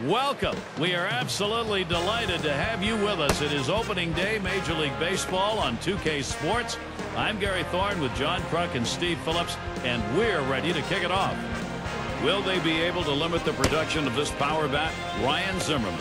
Welcome. We are absolutely delighted to have you with us. It is opening day, Major League Baseball on 2K Sports. I'm Gary Thorne with John Kruk and Steve Phillips, and we're ready to kick it off. Will they be able to limit the production of this power bat? Ryan Zimmerman.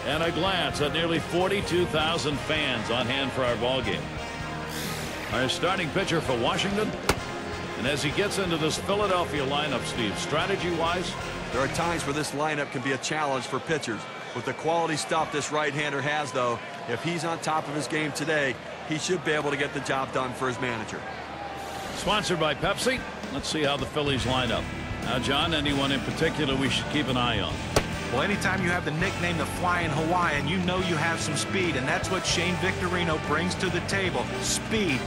And a glance at nearly 42,000 fans on hand for our ball game. Our starting pitcher for Washington. And as he gets into this Philadelphia lineup, Steve, strategy-wise, there are times where this lineup can be a challenge for pitchers. With the quality stuff this right-hander has, though, if he's on top of his game today, he should be able to get the job done for his manager. Sponsored by Pepsi. Let's see how the Phillies line up. Now, John, anyone in particular we should keep an eye on? Well, anytime you have the nickname the Flying Hawaiian, you know you have some speed, and that's what Shane Victorino brings to the table. Speed.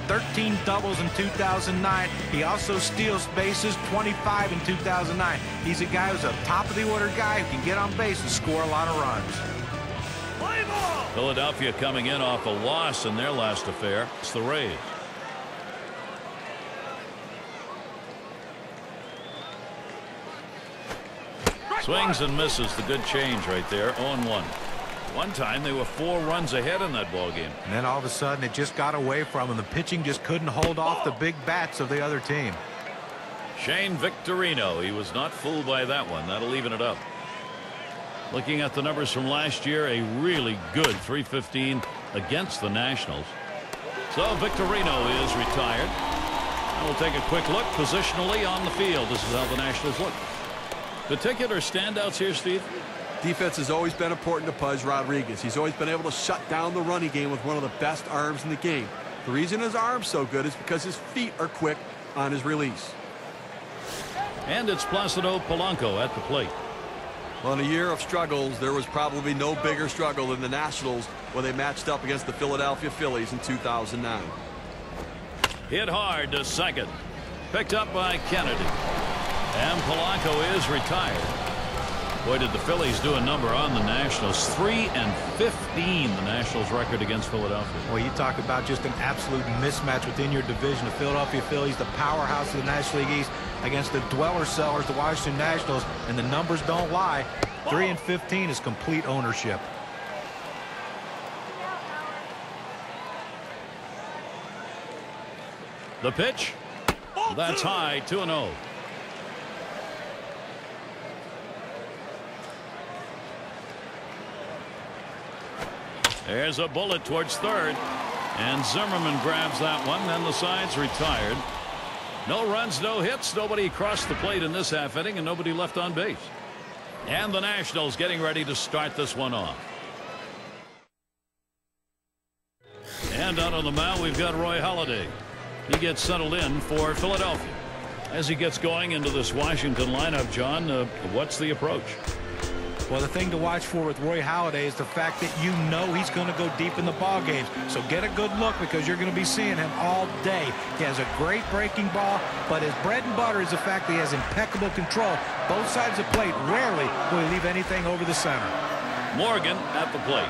13 doubles in 2009. He also steals bases, 25 in 2009. He's a guy who's a top-of-the-order guy who can get on base and score a lot of runs. Philadelphia coming in off a loss in their last affair. It's the Rays. Swings and misses. The good change right there. 0-1. One time they were 4 runs ahead in that ball game. And then all of a sudden it just got away from him. The pitching just couldn't hold off the big bats of the other team. Shane Victorino. He was not fooled by that one. That'll even it up. Looking at the numbers from last year, a really good .315 against the Nationals. So Victorino is retired. And we'll take a quick look positionally on the field. This is how the Nationals look. Particular standouts here, Steve? Defense has always been important to Pudge Rodriguez. He's always been able to shut down the running game with one of the best arms in the game. The reason his arm's so good is because his feet are quick on his release. And it's Placido Polanco at the plate. Well, in a year of struggles, there was probably no bigger struggle than the Nationals when they matched up against the Philadelphia Phillies in 2009. Hit hard to second. Picked up by Kennedy. And Polanco is retired. Boy, did the Phillies do a number on the Nationals. 3-15, the Nationals record against Philadelphia. Well, you talk about just an absolute mismatch within your division. The Philadelphia Phillies, the powerhouse of the National League East, against the dweller sellers, the Washington Nationals, and the numbers don't lie. 3-15 is complete ownership. The pitch. That's high, 2-0. There's a bullet towards third. And Zimmerman grabs that one. Then the side's retired. No runs, no hits. Nobody crossed the plate in this half inning, and nobody left on base. And the Nationals getting ready to start this one off. And out on the mound, we've got Roy Halladay. He gets settled in for Philadelphia. As he gets going into this Washington lineup, John, what's the approach? Well, the thing to watch for with Roy Halladay is the fact that you know he's going to go deep in the ball games. So get a good look because you're going to be seeing him all day. He has a great breaking ball, but his bread and butter is the fact that he has impeccable control. Both sides of the plate, rarely will he leave anything over the center. Morgan at the plate.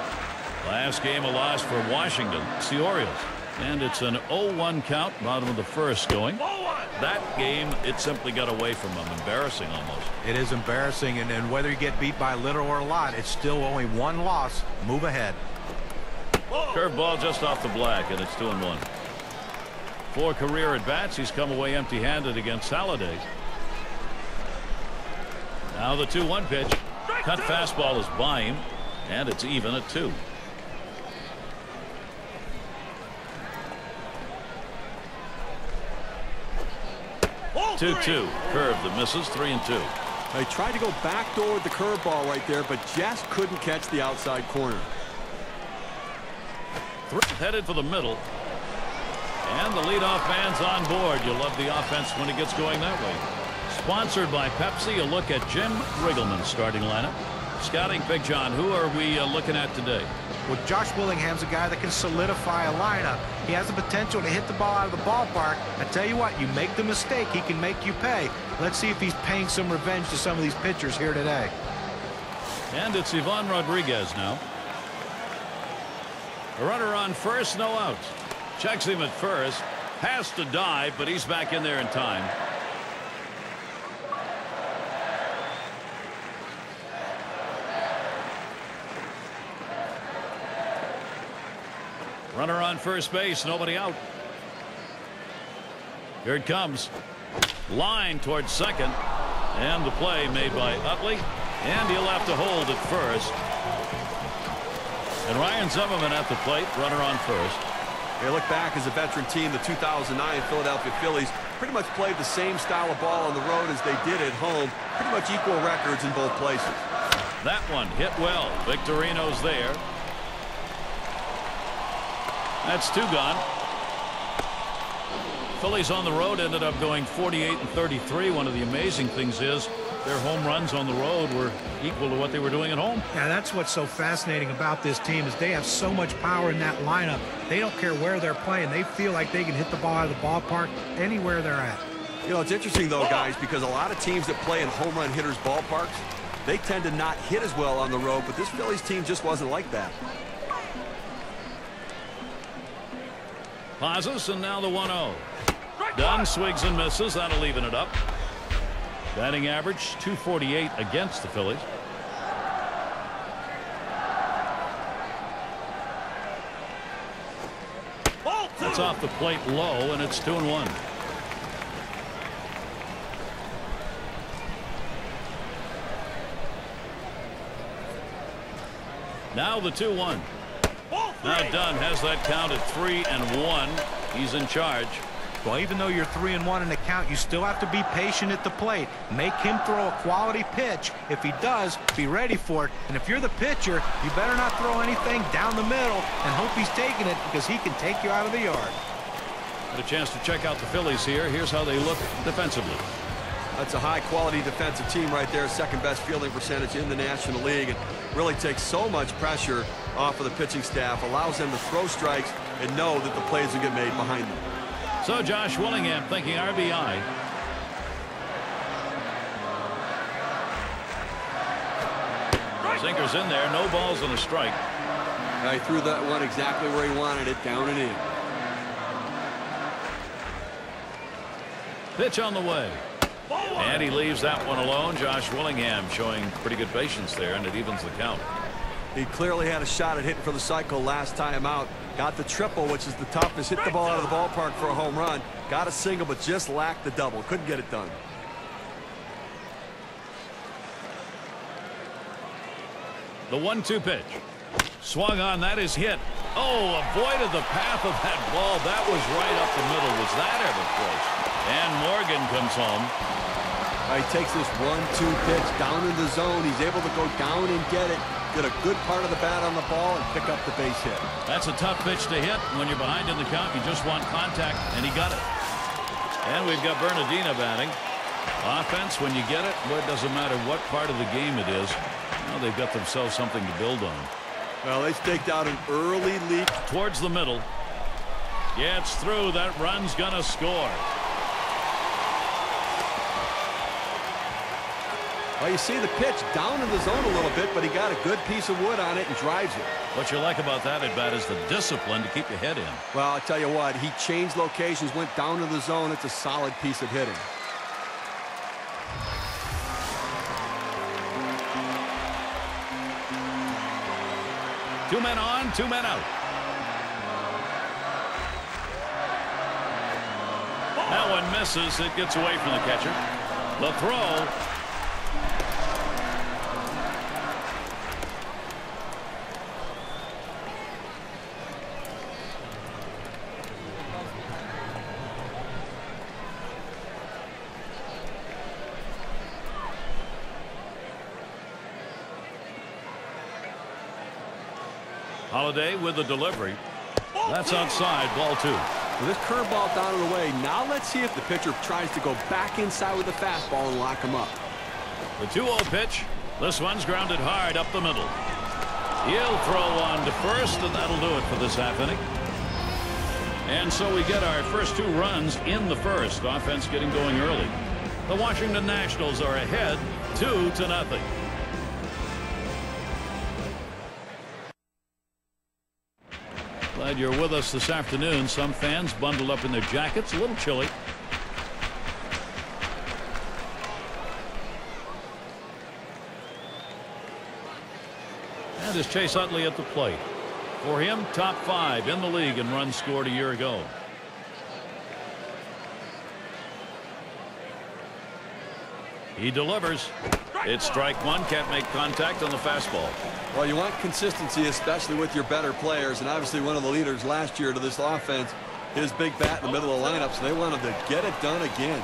Last game a loss for Washington. It's the Orioles. And it's an 0-1 count, bottom of the first going. That game, it simply got away from him. Embarrassing almost. It is embarrassing, and whether you get beat by little or a lot, it's still only one loss. Move ahead. Curveball just off the black, and it's 2-1. 4 career at-bats. He's come away empty-handed against Halladay. Now the 2-1 pitch. Cut fastball is by him, and it's even at 2. Two-two. Curve that misses. 3-2. They tried to go backdoor with the curveball right there, but just couldn't catch the outside corner. Headed for the middle. And the leadoff man's on board. You love the offense when it gets going that way. Sponsored by Pepsi. A look at Jim Riggleman's starting lineup. Scouting pick, John. Who are we looking at today? Well, Josh Willingham's a guy that can solidify a lineup. He has the potential to hit the ball out of the ballpark. I tell you what, you make the mistake, he can make you pay. Let's see if he's paying some revenge to some of these pitchers here today. And it's Ivan Rodriguez now. A runner on first, no outs. Checks him at first. Has to dive, but he's back in there in time. Runner on first base, nobody out. Here it comes. Line towards second. And the play made by Utley. And he'll have to hold at first. And Ryan Zimmerman at the plate, runner on first. They look back as a veteran team, the 2009 Philadelphia Phillies pretty much played the same style of ball on the road as they did at home. Pretty much equal records in both places. That one hit well. Victorino's there. That's 2 gone. Phillies on the road ended up going 48-33. One of the amazing things is their home runs on the road were equal to what they were doing at home. Yeah, that's what's so fascinating about this team is they have so much power in that lineup. They don't care where they're playing. They feel like they can hit the ball out of the ballpark anywhere they're at. You know, it's interesting, though, guys, because a lot of teams that play in home run hitters' ballparks, they tend to not hit as well on the road, but this Phillies team just wasn't like that. Pauses, and now the 1-0. Dunn swings and misses. That'll even it up. Batting average .248 against the Phillies. That's off the plate low, and it's 2-1. Now the 2-1. Now Dunn has that count at 3-1. He's in charge. Well, even though you're 3-1 in the count, you still have to be patient at the plate. Make him throw a quality pitch. If he does, be ready for it. And if you're the pitcher, you better not throw anything down the middle and hope he's taking it because he can take you out of the yard. Got a chance to check out the Phillies here. Here's how they look defensively. That's a high-quality defensive team right there. Second-best fielding percentage in the National League. And really takes so much pressure off of the pitching staff. Allows them to throw strikes and know that the plays will get made behind them. So Josh Willingham thinking RBI. Sinker's in there. No balls and a strike. He threw that one exactly where he wanted it, down and in. Pitch on the way. And he leaves that one alone. Josh Willingham showing pretty good patience there, and it evens the count. He clearly had a shot at hitting for the cycle last time out. Got the triple, which is the toughest. Hit the ball out of the ballpark for a home run. Got a single, but just lacked the double. Couldn't get it done. The 1-2 pitch. Swung on. That is hit. Oh, avoided the path of that ball. That was right up the middle. Was that ever close? And Morgan comes home. He takes this 1-2 pitch down in the zone. He's able to go down and get it. Get a good part of the bat on the ball and pick up the base hit. That's a tough pitch to hit. When you're behind in the count, you just want contact, and he got it. And we've got Bernardino batting. Offense, when you get it, well, it doesn't matter what part of the game it is. Now they've got themselves something to build on. Well, they staked out an early lead. Towards the middle. Gets through. That run's going to score. Well, you see the pitch down in the zone a little bit, but he got a good piece of wood on it and drives it. What you like about that at bat is the discipline to keep your head in. Well, I'll tell you what, he changed locations, went down to the zone. It's a solid piece of hitting. Two men on, 2 men out. That one misses. It gets away from the catcher. The throw. Holiday with the delivery. That's outside, ball 2. With this curveball down and away, now let's see if the pitcher tries to go back inside with the fastball and lock him up. The 2-0 pitch. This one's grounded hard up the middle. He'll throw on to first, and that'll do it for this half inning. And so we get our first 2 runs in the first. Offense getting going early. The Washington Nationals are ahead 2-0. Glad you're with us this afternoon. Some fans bundled up in their jackets. A little chilly. And it's Chase Utley at the plate. For him, top 5 in the league in runs scored a year ago. He delivers. It's strike one. Can't make contact on the fastball. Well, you want consistency, especially with your better players, and obviously one of the leaders last year to this offense, his big bat in the middle of the lineup, so they wanted to get it done again.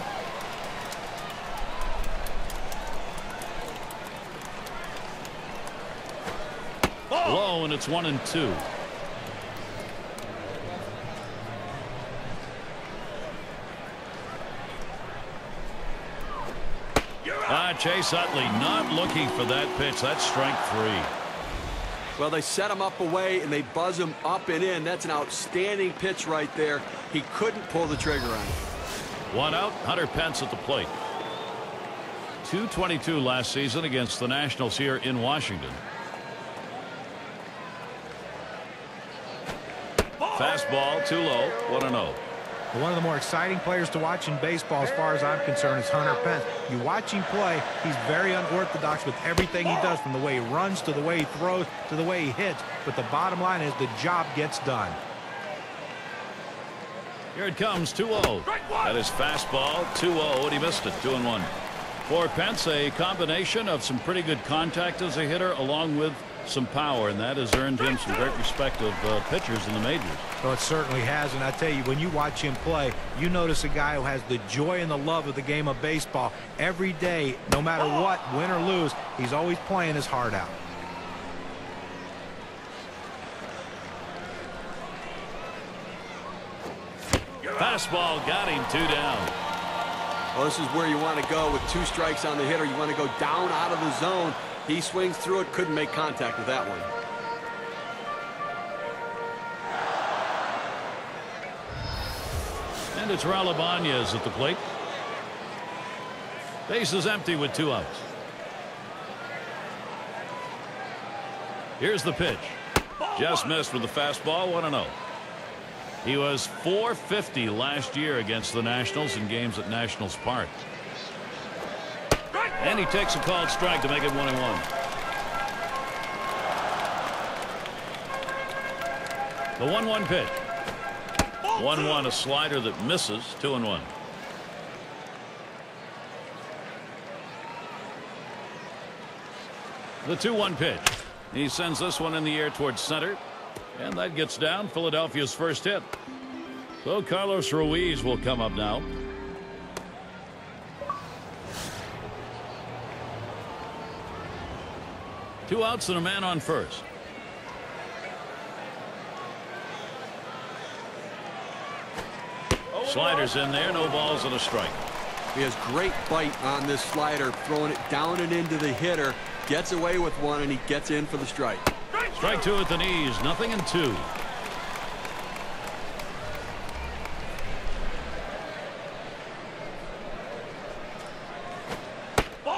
Low, and it's 1-2. Chase Utley not looking for that pitch. That's strike 3. Well, they set him up away and they buzz him up and in. That's an outstanding pitch right there. He couldn't pull the trigger on it. 1 out. Hunter Pence at the plate. .222 last season against the Nationals here in Washington. Fastball too low. 1-0. One of the more exciting players to watch in baseball, as far as I'm concerned, is Hunter Pence. You watch him play, he's very unorthodox with everything he does, from the way he runs to the way he throws to the way he hits. But the bottom line is the job gets done. Here it comes, 2-0. That is fastball, 2-0, and he missed it, 2-1. For Pence, a combination of some pretty good contact as a hitter, along with some power, and that has earned him some great respect of pitchers in the majors. Well, it certainly has, and I tell you, when you watch him play, you notice a guy who has the joy and the love of the game of baseball. Every day, no matter what, win or lose, he's always playing his heart out. Fastball got him, 2 down. Well, this is where you want to go with 2 strikes on the hitter. You want to go down out of the zone. He swings through it, couldn't make contact with that one. And it's Raul Ibanez at the plate. Base is empty with 2 outs. Here's the pitch. Just missed with the fastball, 1-0. He was .450 last year against the Nationals in games at Nationals Park. And he takes a called strike to make it 1-1. The 1-1 pitch. 1-1, a slider that misses, 2-1. The 2-1 pitch. He sends this one in the air towards center, and that gets down Philadelphia's first hit. So Carlos Ruiz will come up now. Two outs and a man on first. Sliders in there, no balls and a strike. He has great bite on this slider, throwing it down and into the hitter, gets away with one, and he gets in for the strike. Strike 2 at the knees, 0-2.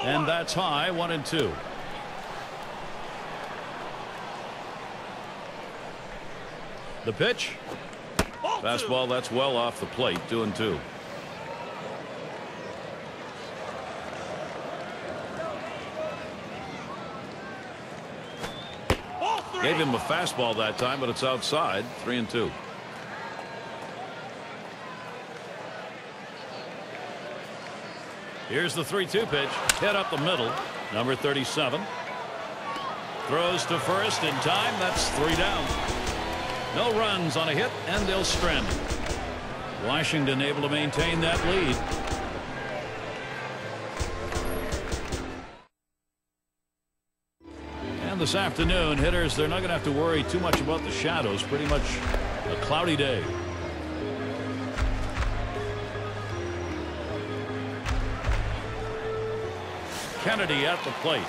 And that's high, 1-2. The pitch. Fastball, that's well off the plate, 2-2. Gave him a fastball that time, but it's outside, 3-2. Here's the 3-2 pitch, hit up the middle, number 37. Throws to first in time, that's 3 down. No runs on a hit, and they'll strand him. Washington able to maintain that lead. And this afternoon, hitters, they're not going to have to worry too much about the shadows. Pretty much a cloudy day. Kennedy at the plate.